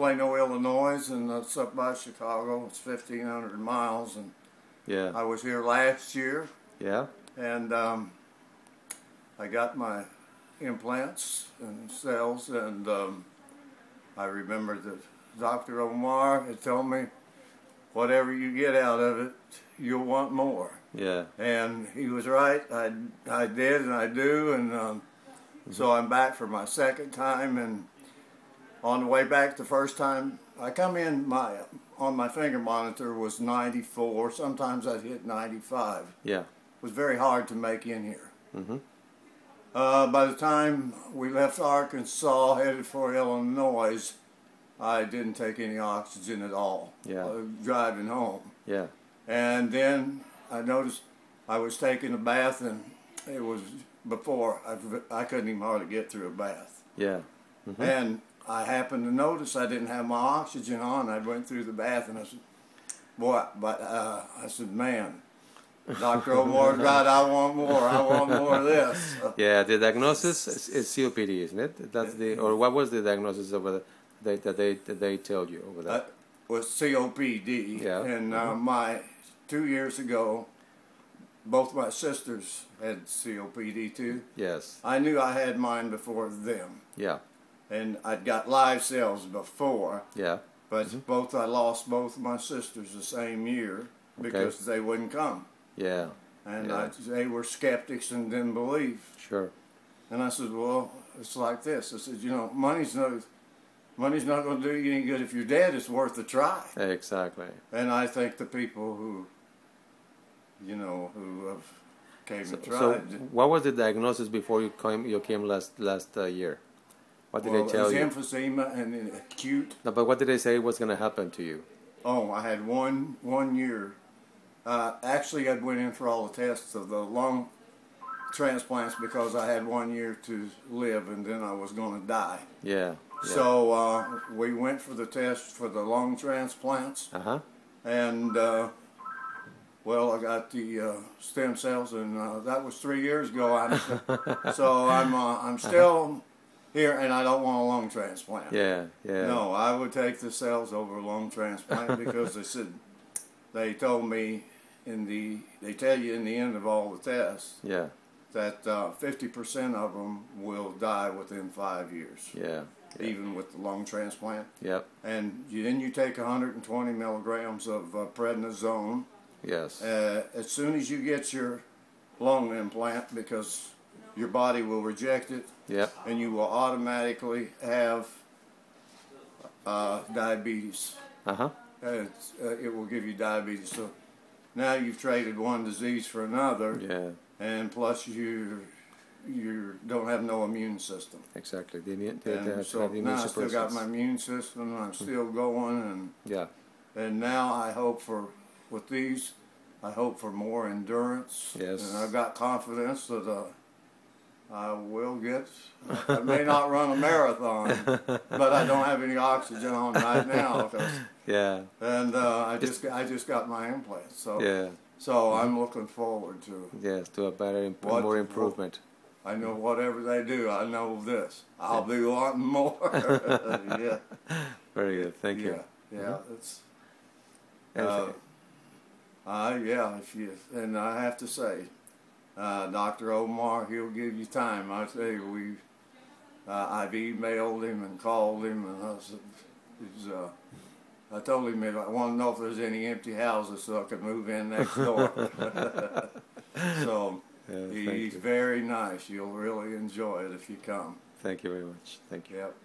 Plano, Illinois, and that's up by Chicago. It's 1,500 miles, and Yeah. I was here last year, Yeah. and I got my implants and cells, and I remember that Dr. Omar had told me, whatever you get out of it, you'll want more. Yeah. And he was right. I did, and I do, and so I'm back for my second time. And on the way back, the first time I come in, on my finger monitor was 94. Sometimes I'd hit 95. Yeah. It was very hard to make in here. Mm-hmm. By the time we left Arkansas, headed for Illinois, I didn't take any oxygen at all. Yeah. Driving home. Yeah. And then I noticed I was taking a bath, and it was before I couldn't even hardly get through a bath. Yeah. Mm-hmm. And I happened to notice I didn't have my oxygen on. I went through the bath, and I said, boy, but I said, man, Dr. Omar's right, I want more. I want more of this. Yeah, the diagnosis is COPD, isn't it? That's or what was the diagnosis over that they told you over that? Was COPD. Yeah. And 2 years ago, both my sisters had COPD too. Yes. I knew I had mine before them. Yeah. And I'd got live cells before. Yeah. But I lost both my sisters the same year because they wouldn't come. Yeah. And Yeah. they were skeptics and didn't believe. Sure. And I said, well, it's like this. I said, you know, money's not going to do you any good. If you're dead, it's worth a try. Exactly. And I think the people who have came and tried. So what was the diagnosis before you came last year? What did they tell you? It was emphysema and acute. No, but what did they say was going to happen to you? Oh, I had one year. Actually, I went in for all the tests of the lung transplants because I had 1 year to live, and then I was going to die. Yeah. So we went for the test for the lung transplants. Uh-huh. And well, I got the stem cells, and that was 3 years ago. So I'm still here, and I don't want a lung transplant. Yeah, yeah. No, I would take the cells over a lung transplant because they told me they tell you in the end of all the tests. Yeah. That 50% of them will die within 5 years. Yeah. Even with the lung transplant. Yep. And then you take 120 milligrams of prednisone. Yes. As soon as you get your lung implant, because your body will reject it. Yep. And you will automatically have diabetes. Uh-huh. It will give you diabetes. So now you've traded one disease for another. Yeah. And plus you don't have no immune system. Exactly. So now I still got my immune system. I'm still going, and yeah. And now I hope with these, I hope for more endurance. Yes. And I've got confidence that I will get. I may not run a marathon, but I don't have any oxygen on right now. Yeah. And I just got my implants. So yeah. So I'm looking forward to to a better more improvement. I know whatever they do, I know this. I'll be wanting more. Yeah. Very good. Thank you. Yeah. It's. And I have to say, Dr. Omar, he'll give you time. I tell you, I've emailed him and called him, and I told him I want to know if there's any empty houses so I could move in next door. So he's very nice. You'll really enjoy it if you come. Thank you very much. Thank you. Yep.